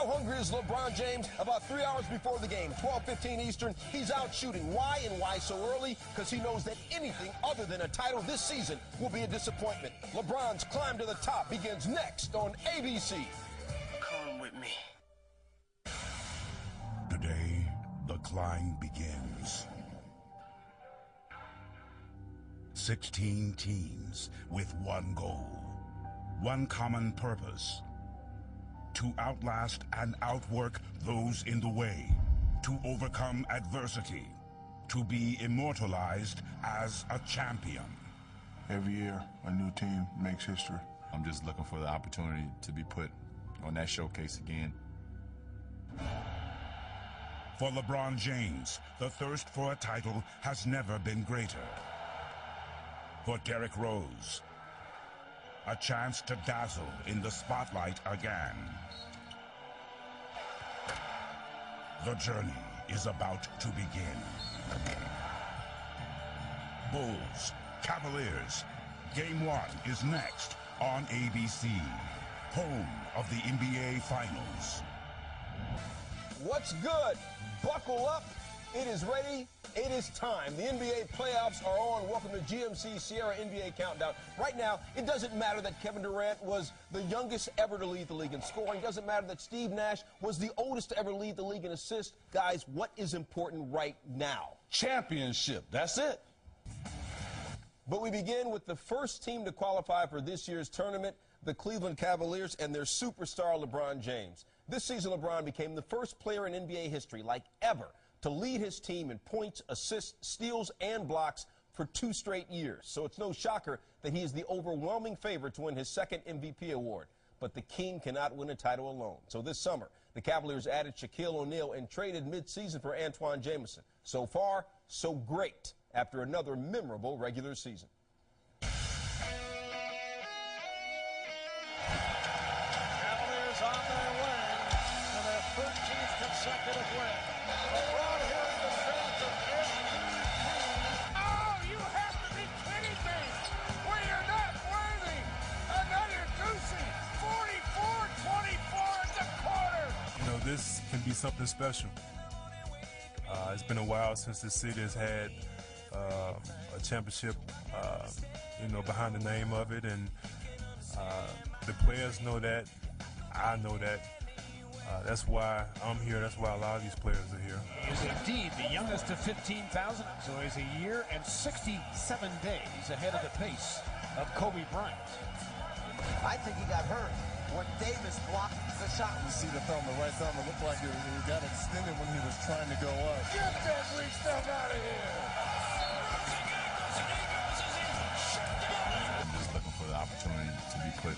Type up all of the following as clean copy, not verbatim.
hungry is LeBron James? About 3 hours before the game, 12:15 Eastern, he's out shooting. Why and why so early? Because he knows that anything other than a title this season will be a disappointment. LeBron's climb to the top begins next on ABC. Come with me. Today, the climb begins. 16 teams with one goal, one common purpose: to outlast and outwork those in the way, to overcome adversity, to be immortalized as a champion. Every year, a new team makes history. I'm just looking for the opportunity to be put on that showcase again. For LeBron James, the thirst for a title has never been greater. For Derrick Rose, a chance to dazzle in the spotlight again. The journey is about to begin. Bulls, Cavaliers, Game 1 is next on ABC, home of the NBA Finals. What's good? Buckle up. It is ready. It is time. The NBA playoffs are on. Welcome to GMC Sierra NBA Countdown. Right now, it doesn't matter that Kevin Durant was the youngest ever to lead the league in scoring. It doesn't matter that Steve Nash was the oldest to ever lead the league in assists. Guys, what is important right now? Championship. That's it. But we begin with the first team to qualify for this year's tournament, the Cleveland Cavaliers and their superstar LeBron James. This season, LeBron became the first player in NBA history, like ever, to lead his team in points, assists, steals, and blocks for 2 straight years. So it's no shocker that he is the overwhelming favorite to win his second MVP award. But the king cannot win a title alone. So this summer, the Cavaliers added Shaquille O'Neal and traded midseason for Antoine Jamison. So far, so great after another memorable regular season. Cavaliers on their way to their 13th consecutive win. LeBron here in the fans of MVP. Oh, you have to be kidding me! We are not worthy! Another doozy! 44-24 in the quarter! You know, this can be something special. It's been a while since the city has had a championship, you know, behind the name of it, and the players know that. I know that. That's why I'm here. That's why a lot of these players are here. He is indeed the youngest of 15,000, so he's a year and 67 days ahead of the pace of Kobe Bryant. I think he got hurt when Davis blocked the shot. You see the thumb, the right thumb, it looked like it got extended when he was trying to go up. Get that weak stuff out of here! I'm just looking for the opportunity to be put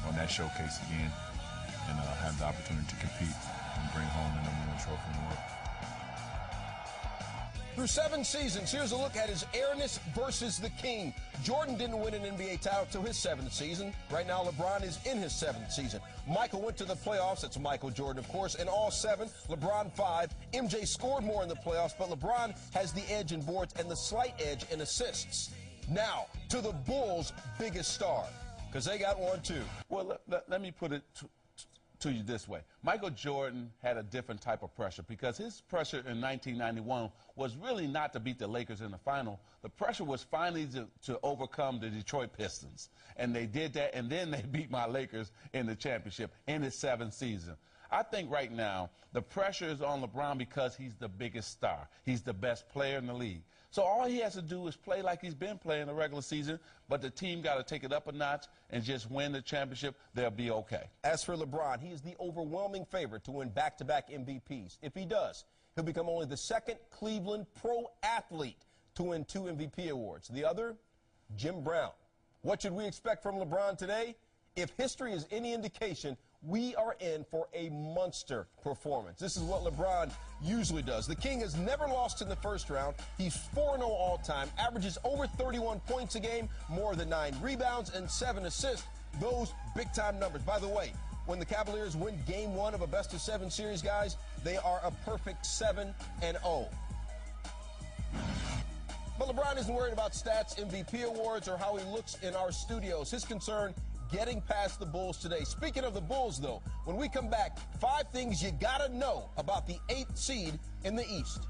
on that showcase again and have the opportunity to compete and bring home the #1 trophy in the world. Through 7 seasons, here's a look at his airness versus the king. Jordan didn't win an NBA title till his 7th season. Right now, LeBron is in his 7th season. Michael went to the playoffs. That's Michael Jordan, of course, in all 7. LeBron 5. MJ scored more in the playoffs, but LeBron has the edge in boards and the slight edge in assists. Now, to the Bulls' biggest star, because they got one, too. Well, let me put it to you this way. Michael Jordan had a different type of pressure because his pressure in 1991 was really not to beat the Lakers in the final. The pressure was finally to overcome the Detroit Pistons. And they did that, and then they beat my Lakers in the championship in his 7th season. I think right now the pressure is on LeBron because he's the biggest star. He's the best player in the league. So all he has to do is play like he's been playing the regular season, but the team got to take it up a notch and just win the championship. They'll be okay. As for LeBron, he is the overwhelming favorite to win back-to-back MVPs. If he does, he'll become only the 2nd Cleveland pro athlete to win 2 MVP awards. The other, Jim Brown. What should we expect from LeBron today? If history is any indication, we are in for a monster performance. This is what LeBron usually does. The King has never lost in the first round. He's 4-0 all-time, averages over 31 points a game, more than 9 rebounds, and 7 assists. Those big-time numbers. By the way, when the Cavaliers win Game 1 of a best-of-7 series, guys, they are a perfect 7-0. But LeBron isn't worried about stats, MVP awards, or how he looks in our studios. His concern, getting past the Bulls today. Speaking of the Bulls, though, when we come back, 5 things you got to know about the 8th seed in the East.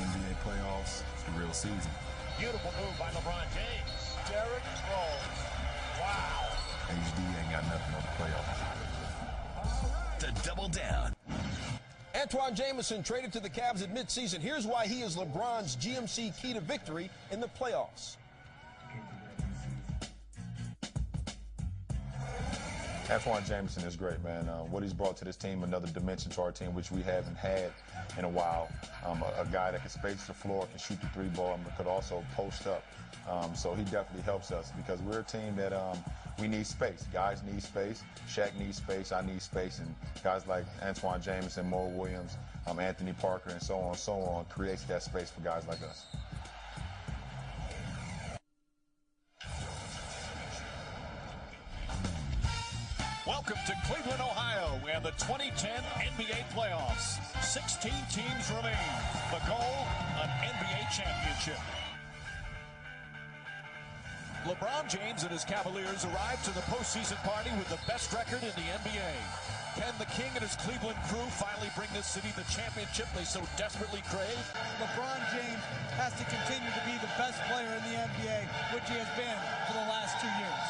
NBA playoffs, the real season. Beautiful move by LeBron James. Derrick Rose. Wow. HD ain't got nothing on the playoffs. To double down. Antoine Jamison traded to the Cavs at midseason. Here's why he is LeBron's GMC key to victory in the playoffs. Antoine Jamison is great, man. What he's brought to this team, another dimension to our team, which we haven't had in a while. A guy that can space the floor, can shoot the 3-ball, but could also post up. So he definitely helps us because we're a team that we need space. Guys need space. Shaq needs space. I need space. And guys like Antoine Jamison, Mo Williams, Anthony Parker, and so on, creates that space for guys like us. Welcome to Cleveland, Ohio, and the 2010 NBA playoffs. 16 teams remain. The goal, an NBA championship. LeBron James and his Cavaliers arrived to the postseason party with the best record in the NBA. Can the King and his Cleveland crew finally bring this city the championship they so desperately crave? LeBron James has to continue to be the best player in the NBA, which he has been for the last 2 years.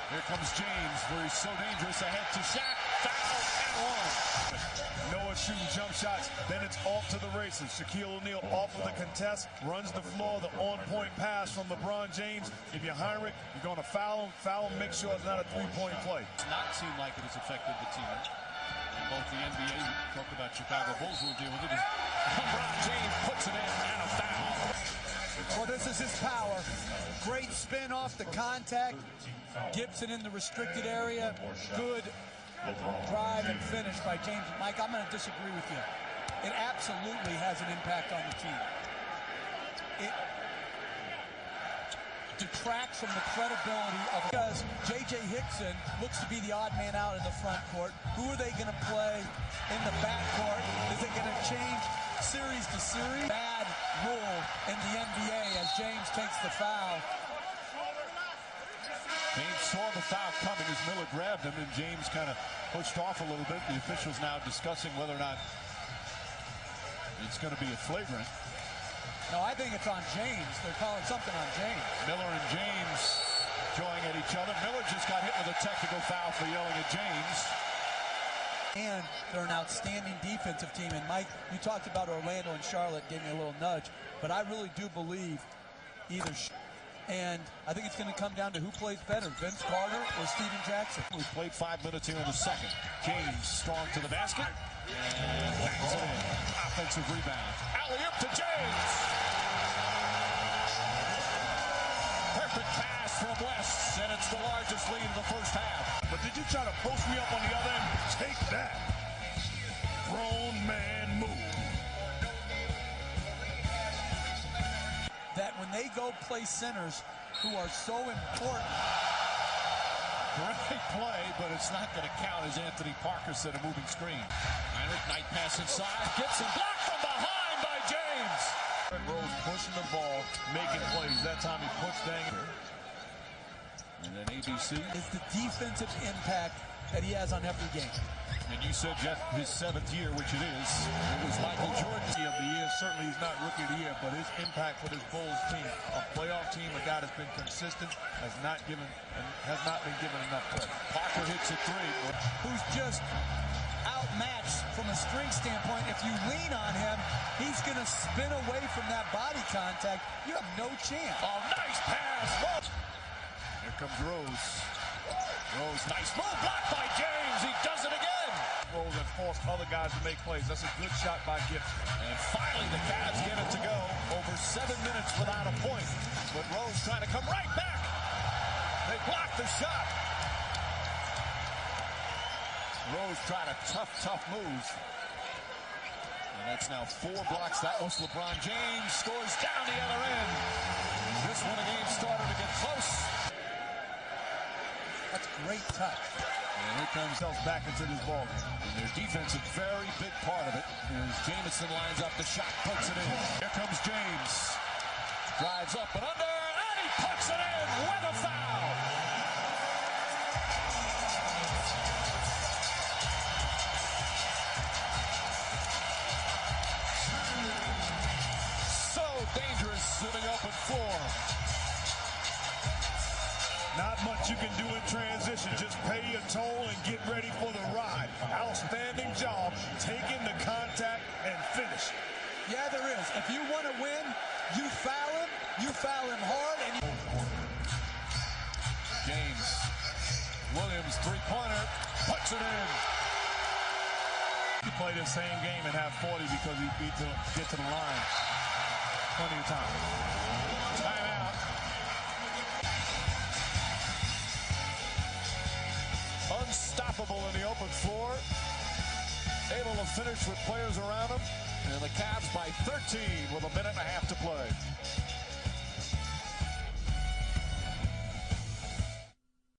Here comes James, where he's so dangerous. Ahead to Shaq. Foul and one. Noah shooting jump shots. Then it's off to the races. Shaquille O'Neal off of the contest. Runs the floor. The on-point pass from LeBron James. If you're Heinrich, you're going to foul him. Foul him. Make sure it's not a 3-point play. It's not seem like it has affected the team. And both the NBA, talk about Chicago Bulls, will deal with it. LeBron James puts it in and a foul. Well, this is his power. Great spin off the contact. Gibson in the restricted area. Good drive and finish by James. Mike, I'm going to disagree with you. It absolutely has an impact on the team. It detracts from the credibility of, because J.J. Hickson looks to be the odd man out in the front court. Who are they going to play in the back court? Is it going to change series to series? Bad rule in the NBA as James takes the foul. James saw the foul coming as Miller grabbed him, and James kind of pushed off a little bit. The officials now discussing whether or not it's going to be a flagrant. No, I think it's on James. They're calling something on James. Miller and James jawing at each other. Miller just got hit with a technical foul for yelling at James. And they're an outstanding defensive team. And Mike, you talked about Orlando and Charlotte, gave me a little nudge. But I really do believe either. And I think it's going to come down to who plays better, Vince Carter or Steven Jackson. We played 5 minutes here in the second. James strong to the basket and bangs it in. Offensive rebound. Alley-oop to James. Perfect pass from West, and it's the largest lead in the first half. But did you try to post me up on the other end? Take that. Grown man move. That when they go play centers who are so important. Great play, but it's not going to count as Anthony Parker set a moving screen. Heinrich, night pass inside. Gibson blocked from behind by James. Rose pushing the ball, making plays. That time he pushed Dang. And then ABC. Is the defensive impact that he has on every game. And you said, Jeff, his 7th year, which it is. It was Michael Jordan. Of the year. Certainly he's not rookie of the year, but his impact for this Bulls team, a playoff team, a guy that's been consistent, has not been given enough credit. Parker hits a 3. Who's just outmatched from a strength standpoint. If you lean on him, he's going to spin away from that body contact. You have no chance. Oh, nice pass. Here comes Rose. Rose, nice move, blocked by James. He does it again. Rose and force other guys to make plays. That's a good shot by Gibson. And finally, the Cavs get it to go. Over 7 minutes without a point. But Rose trying to come right back. They block the shot. Rose trying a tough move. And that's now 4 blocks. That was LeBron James. Scores down the other end. This one, a game starter to get close. That's a great touch. And here comes themselves back into this ball game. And their defense, a very big part of it. As Jamison lines up the shot, puts it in. Here comes James. Drives up and under, and he puts it in with a foul. what you can do in transition. Just pay your toll and get ready for the ride. Outstanding job taking the contact and finish. Yeah, there is. If you want to win, you foul him hard, and you... James Williams, three-pointer, puts it in. He played the same game and have 40 because he get to the line. Plenty of time. Timeout. Unstoppable in the open floor. Able to finish with players around him. And the Cavs by 13 with a minute and a half to play.